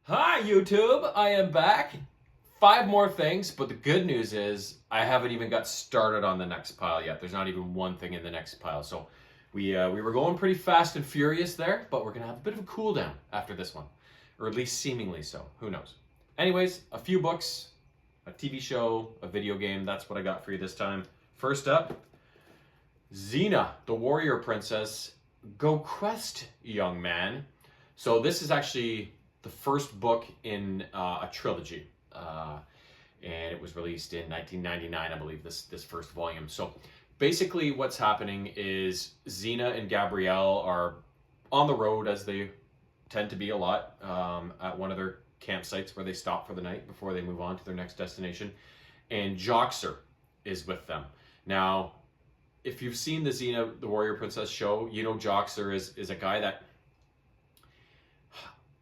Hi, YouTube. I am back. 5 more things, but the good news is I haven't even got started on the next pile yet. There's not even one thing in the next pile. So we were going pretty fast and furious there, but we're going to have a bit of a cool down after this one, or at least seemingly so. Who knows? Anyways, a few books, a TV show, a video game. That's what I got for you this time. First up, Xena, the warrior princess. Go quest, young man. So this is actually the first book in a trilogy, and it was released in 1999, I believe. This first volume. So basically, what's happening is Xena and Gabrielle are on the road, as they tend to be a lot, at one of their campsites where they stop for the night before they move on to their next destination, and Joxer is with them. Now, if you've seen the Xena, the Warrior Princess show, you know Joxer is a guy that,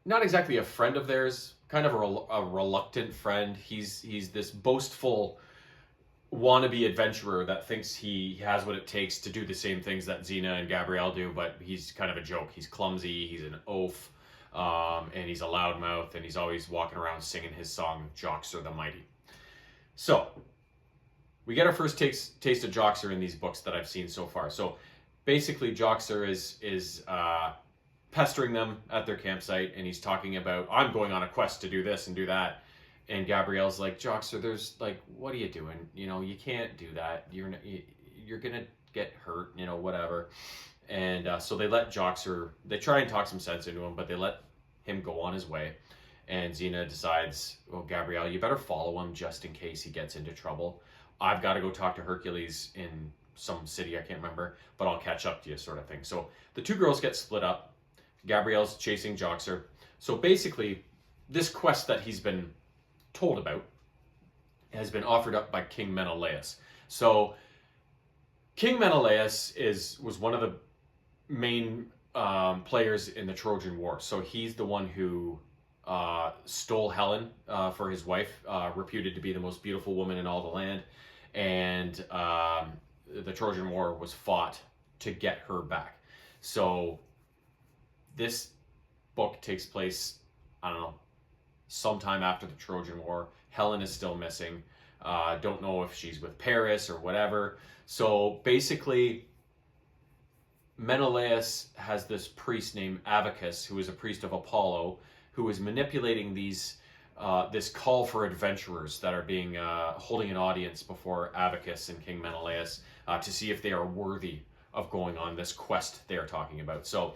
not exactly a friend of theirs, kind of a reluctant friend. He's this boastful wannabe adventurer that thinks he has what it takes to do the same things that Xena and Gabrielle do, but he's kind of a joke. He's clumsy, he's an oaf, and he's a loudmouth, and he's always walking around singing his song, Joxer the Mighty. So, we get our first taste of Joxer in these books that I've seen so far. So, basically, Joxer is pestering them at their campsite, and he's talking about, I'm going on a quest to do this and do that. And Gabrielle's like, Joxer, there's like, what are you doing? You know, you can't do that. You're gonna get hurt, you know, whatever. And so they let Joxer, they try and talk some sense into him, but they let him go on his way. And Xena decides, well, Gabrielle, you better follow him just in case he gets into trouble. I've got to go talk to Hercules in some city, I can't remember, but I'll catch up to you, sort of thing. So the two girls get split up. Gabrielle's chasing Joxer. So basically, this quest that he's been told about has been offered up by King Menelaus. So King Menelaus was one of the main players in the Trojan War. So he's the one who stole Helen for his wife, reputed to be the most beautiful woman in all the land. And the Trojan War was fought to get her back. So this book takes place, I don't know, sometime after the Trojan War. Helen is still missing. Don't know if she's with Paris or whatever. So basically, Menelaus has this priest named Abacus, who is a priest of Apollo, who is manipulating this call for adventurers that are being holding an audience before Abacus and King Menelaus to see if they are worthy of going on this quest they are talking about. So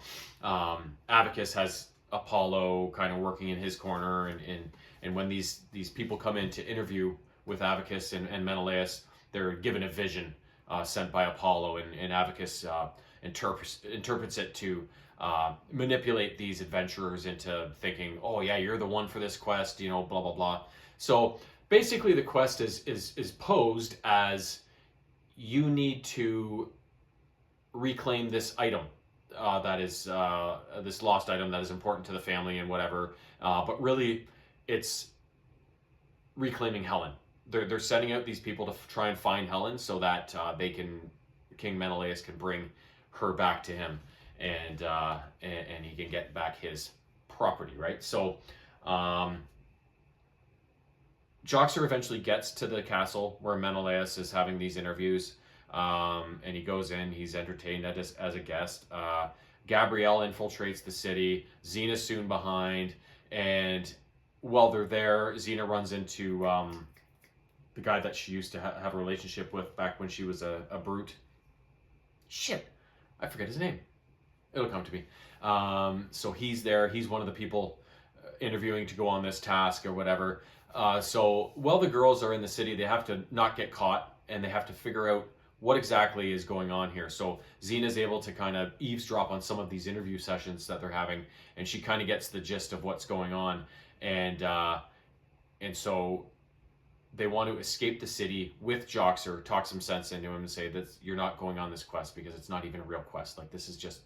Abacus has Apollo kind of working in his corner, and when these people come in to interview with Abacus and Menelaus, they're given a vision sent by Apollo, and Abacus interprets it to manipulate these adventurers into thinking, oh yeah, you're the one for this quest, you know, blah blah blah. So basically the quest is posed as, you need to reclaim this item that is this lost item that is important to the family and whatever, but really it's reclaiming Helen. They're sending out these people to try and find Helen so that King Menelaus can bring her back to him, and he can get back his property, right? So Joxer eventually gets to the castle where Menelaus is having these interviews. And he goes in, he's entertained as a guest. Gabrielle infiltrates the city, Xena's soon behind, and while they're there, Xena runs into the guy that she used to have a relationship with back when she was a brute. Shit, I forget his name. It'll come to me. So he's there, he's one of the people interviewing to go on this task or whatever. So while the girls are in the city, they have to not get caught, and they have to figure out what exactly is going on here. So Xena's able to kind of eavesdrop on some of these interview sessions that they're having, and she kind of gets the gist of what's going on. And so they want to escape the city with Joxer, talk some sense into him, and say that you're not going on this quest because it's not even a real quest. Like, this is just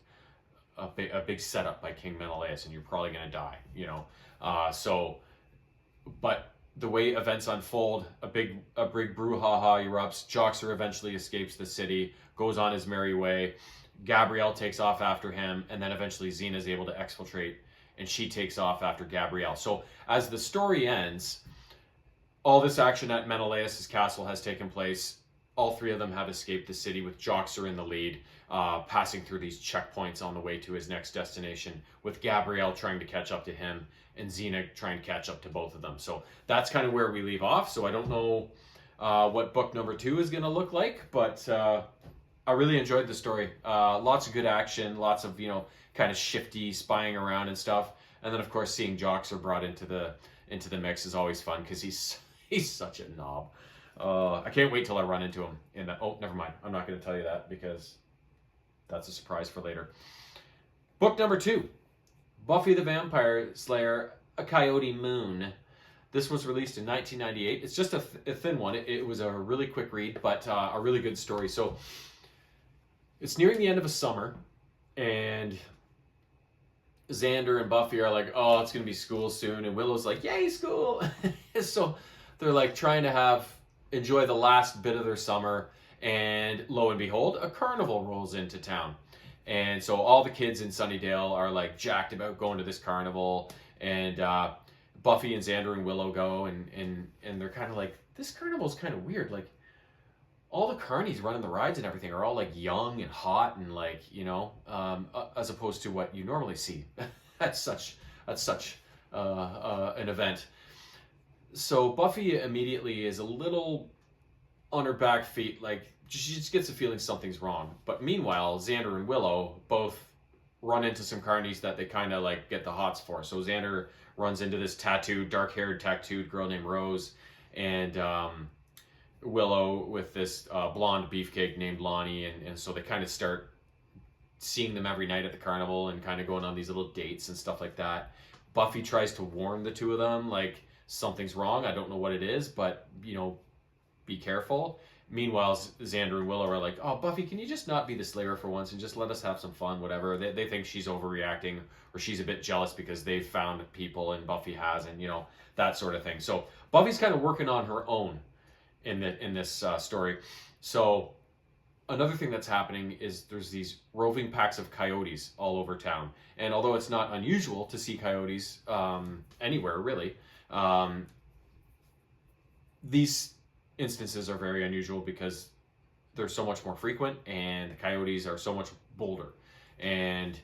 a big setup by King Menelaus, and you're probably going to die, you know. But the way events unfold, a big brouhaha erupts. Joxer eventually escapes the city, goes on his merry way. Gabrielle takes off after him, and then eventually Xena is able to exfiltrate and she takes off after Gabrielle. So as the story ends, all this action at Menelaus' castle has taken place. All three of them have escaped the city, with Joxer in the lead, passing through these checkpoints on the way to his next destination, with Gabrielle trying to catch up to him and Xena trying to catch up to both of them. So that's kind of where we leave off. So I don't know what book number 2 is going to look like, but I really enjoyed the story. Lots of good action, lots of, kind of shifty spying around and stuff. And then, of course, seeing Joxer brought into the mix is always fun, because he's such a knob. I can't wait till I run into him in that. Oh, never mind. I'm not going to tell you that, because that's a surprise for later. Book number 2, Buffy the Vampire Slayer, A Coyote Moon. This was released in 1998. It's just a thin one. It was a really quick read, but a really good story. So it's nearing the end of a summer, and Xander and Buffy are like, oh, it's going to be school soon. And Willow's like, yay, school. So they're like trying to enjoy the last bit of their summer. And lo and behold, a carnival rolls into town. And so all the kids in Sunnydale are like jacked about going to this carnival. And Buffy and Xander and Willow go, and they're kind of like, this carnival's kind of weird. Like, all the carnies running the rides and everything are all like young and hot and like, as opposed to what you normally see at such an event. So Buffy immediately is a little on her back feet, like she just gets the feeling something's wrong. But meanwhile, Xander and Willow both run into some carnies that they kind of like get the hots for. So Xander runs into this dark-haired tattooed girl named Rose, and Willow with this blonde beefcake named Lonnie, and so they kind of start seeing them every night at the carnival and kind of going on these little dates and stuff like that. Buffy tries to warn the two of them, like, something's wrong, I don't know what it is, but, be careful. Meanwhile, Xander and Willow are like, oh, Buffy, can you just not be the Slayer for once and just let us have some fun, whatever. They think she's overreacting, or she's a bit jealous because they've found people and Buffy hasn't, that sort of thing. So Buffy's kind of working on her own in this story. So another thing that's happening is there's these roving packs of coyotes all over town. And although it's not unusual to see coyotes anywhere, really, these instances are very unusual because they're so much more frequent, and the coyotes are so much bolder. And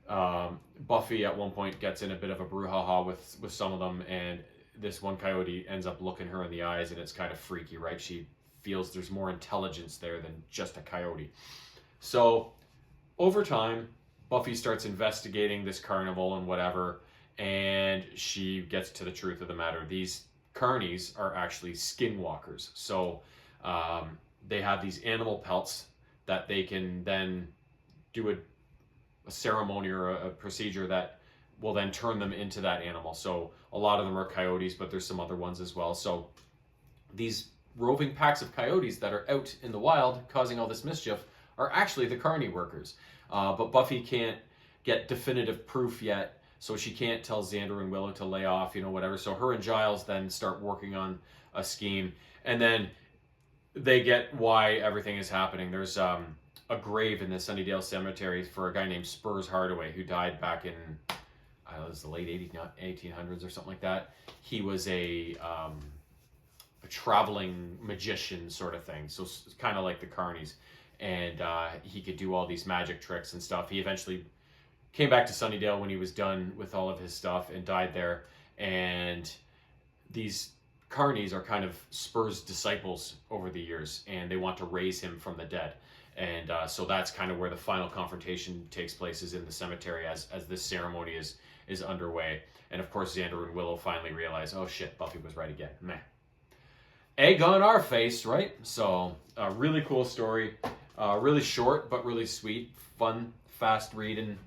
Buffy at one point gets in a bit of a brouhaha with some of them, and this one coyote ends up looking her in the eyes, and it's kind of freaky, right? She feels there's more intelligence there than just a coyote. So over time, Buffy starts investigating this carnival and whatever, and she gets to the truth of the matter. These carnies are actually skinwalkers. So they have these animal pelts that they can then do a ceremony or a procedure that will then turn them into that animal. So a lot of them are coyotes, but there's some other ones as well. So these roving packs of coyotes that are out in the wild causing all this mischief are actually the carny workers. But Buffy can't get definitive proof yet, so she can't tell Xander and Willow to lay off, whatever. So her and Giles then start working on a scheme, and then they get why everything is happening. There's a grave in the Sunnydale Cemetery for a guy named Spurs Hardaway, who died back in, I don't know, it was the late 1800s or something like that. He was a traveling magician sort of thing, so it's kind of like the carnies. And he could do all these magic tricks and stuff. He eventually came back to Sunnydale when he was done with all of his stuff and died there. And these carnies are kind of Spurs' disciples over the years, and they want to raise him from the dead. And so that's kind of where the final confrontation takes place, is in the cemetery as this ceremony is underway. And of course, Xander and Willow finally realize, oh shit, Buffy was right again. Meh. Egg on our face, right? So a really cool story. Really short, but really sweet. Fun, fast reading,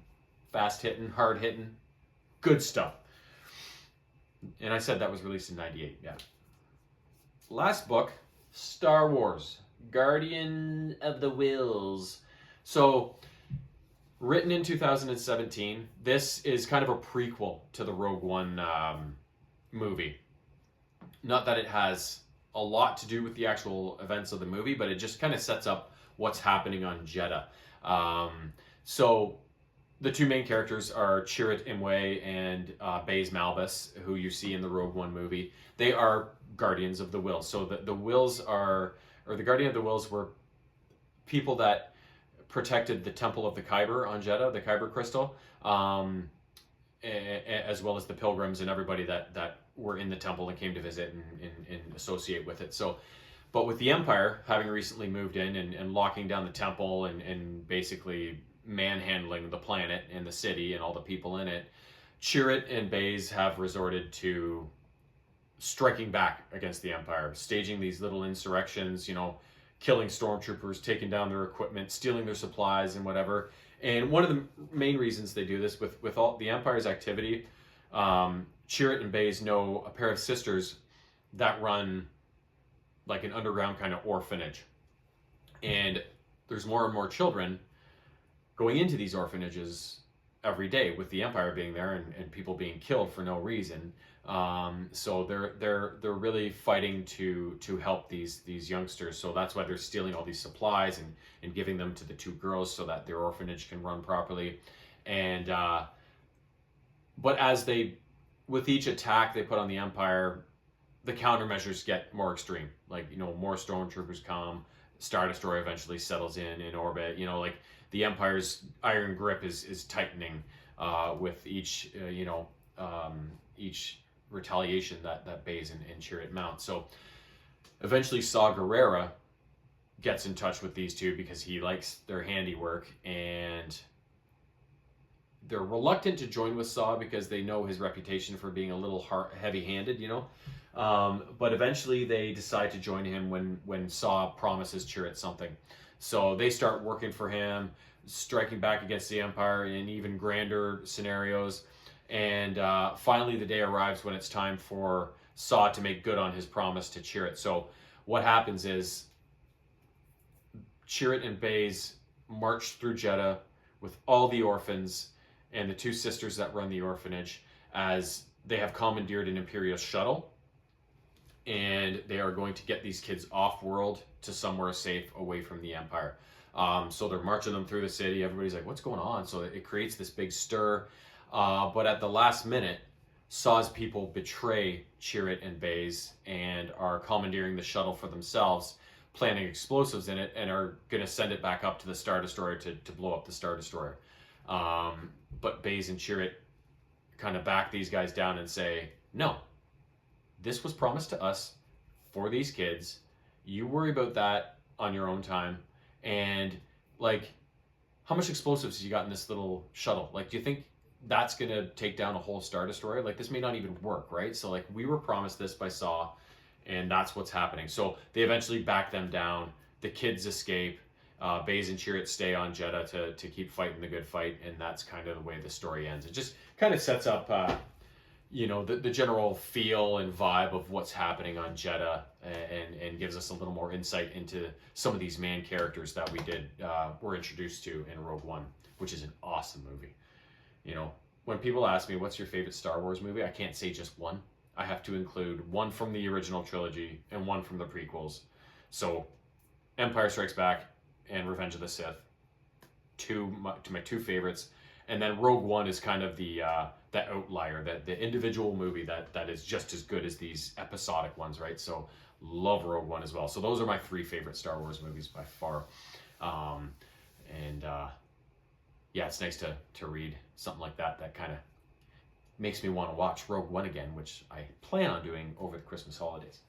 fast hitting, hard hitting. Good stuff. And I said that was released in 98, yeah. Last book, Star Wars, Guardian of the Whills. So, written in 2017, this is kind of a prequel to the Rogue One movie. Not that it has a lot to do with the actual events of the movie, but it just kind of sets up what's happening on Jeddah. So the two main characters are Chirrut Imwe and Baze Malbus, who you see in the Rogue One movie. They are guardians of the Whills. So the Whills are, or the guardian of the Whills were people that protected the Temple of the Kyber on Jeddah, the Kyber crystal, as well as the pilgrims and everybody that were in the temple and came to visit and associate with it. So, but with the Empire having recently moved in and locking down the temple and basically manhandling the planet and the city and all the people in it, Chirrut and Baze have resorted to striking back against the Empire, staging these little insurrections, you know, killing stormtroopers, taking down their equipment, stealing their supplies and whatever. And one of the main reasons they do this with all the Empire's activity, Chirrut and Baze know a pair of sisters that run like an underground kind of orphanage. And there's more and more children going into these orphanages every day, with the Empire being there and people being killed for no reason. So they're really fighting to help these youngsters. So that's why they're stealing all these supplies and giving them to the two girls so that their orphanage can run properly. And but with each attack they put on the Empire, the countermeasures get more extreme. Like, you know, more stormtroopers come, Star Destroyer eventually settles in orbit. You know, like the Empire's iron grip is tightening with each each retaliation that Baze and Chirrut mount. So eventually Saw Gerrera gets in touch with these two because he likes their handiwork, and they're reluctant to join with Saw because they know his reputation for being a little heavy-handed, you know. But eventually they decide to join him when Saw promises Chirrut something. So they start working for him, striking back against the Empire in even grander scenarios. And finally the day arrives when it's time for Saw to make good on his promise to Chirrut. So what happens is Chirrut and Baze march through Jeddah with all the orphans and the two sisters that run the orphanage, as they have commandeered an Imperial shuttle, and they are going to get these kids off-world to somewhere safe away from the Empire. So they're marching them through the city. Everybody's like, what's going on? So it creates this big stir. But at the last minute, Saw's people betray Chirrut and Baze and are commandeering the shuttle for themselves, planting explosives in it, and are going to send it back up to the Star Destroyer to blow up the Star Destroyer. But Baze and Chirrut kind of back these guys down and say, no, this was promised to us for these kids. You worry about that on your own time. And like, how much explosives you got in this little shuttle? Like, do you think that's going to take down a whole Star Destroyer? Like, this may not even work, right? So like, we were promised this by Saw, and that's what's happening. So they eventually back them down. The kids escape. Baze and Chirrut stay on Jeddah to keep fighting the good fight, and that's kind of the way the story ends. It just kind of sets up, the general feel and vibe of what's happening on Jeddah, and gives us a little more insight into some of these main characters that were introduced to in Rogue One, which is an awesome movie. You know, when people ask me what's your favorite Star Wars movie, I can't say just one. I have to include one from the original trilogy and one from the prequels. So Empire Strikes Back and Revenge of the Sith, my two favorites. And then Rogue One is kind of the outlier, the individual movie that is just as good as these episodic ones, right? So love Rogue One as well. So those are my three favorite Star Wars movies by far. Yeah, it's nice to read something like that kind of makes me want to watch Rogue One again, which I plan on doing over the Christmas holidays.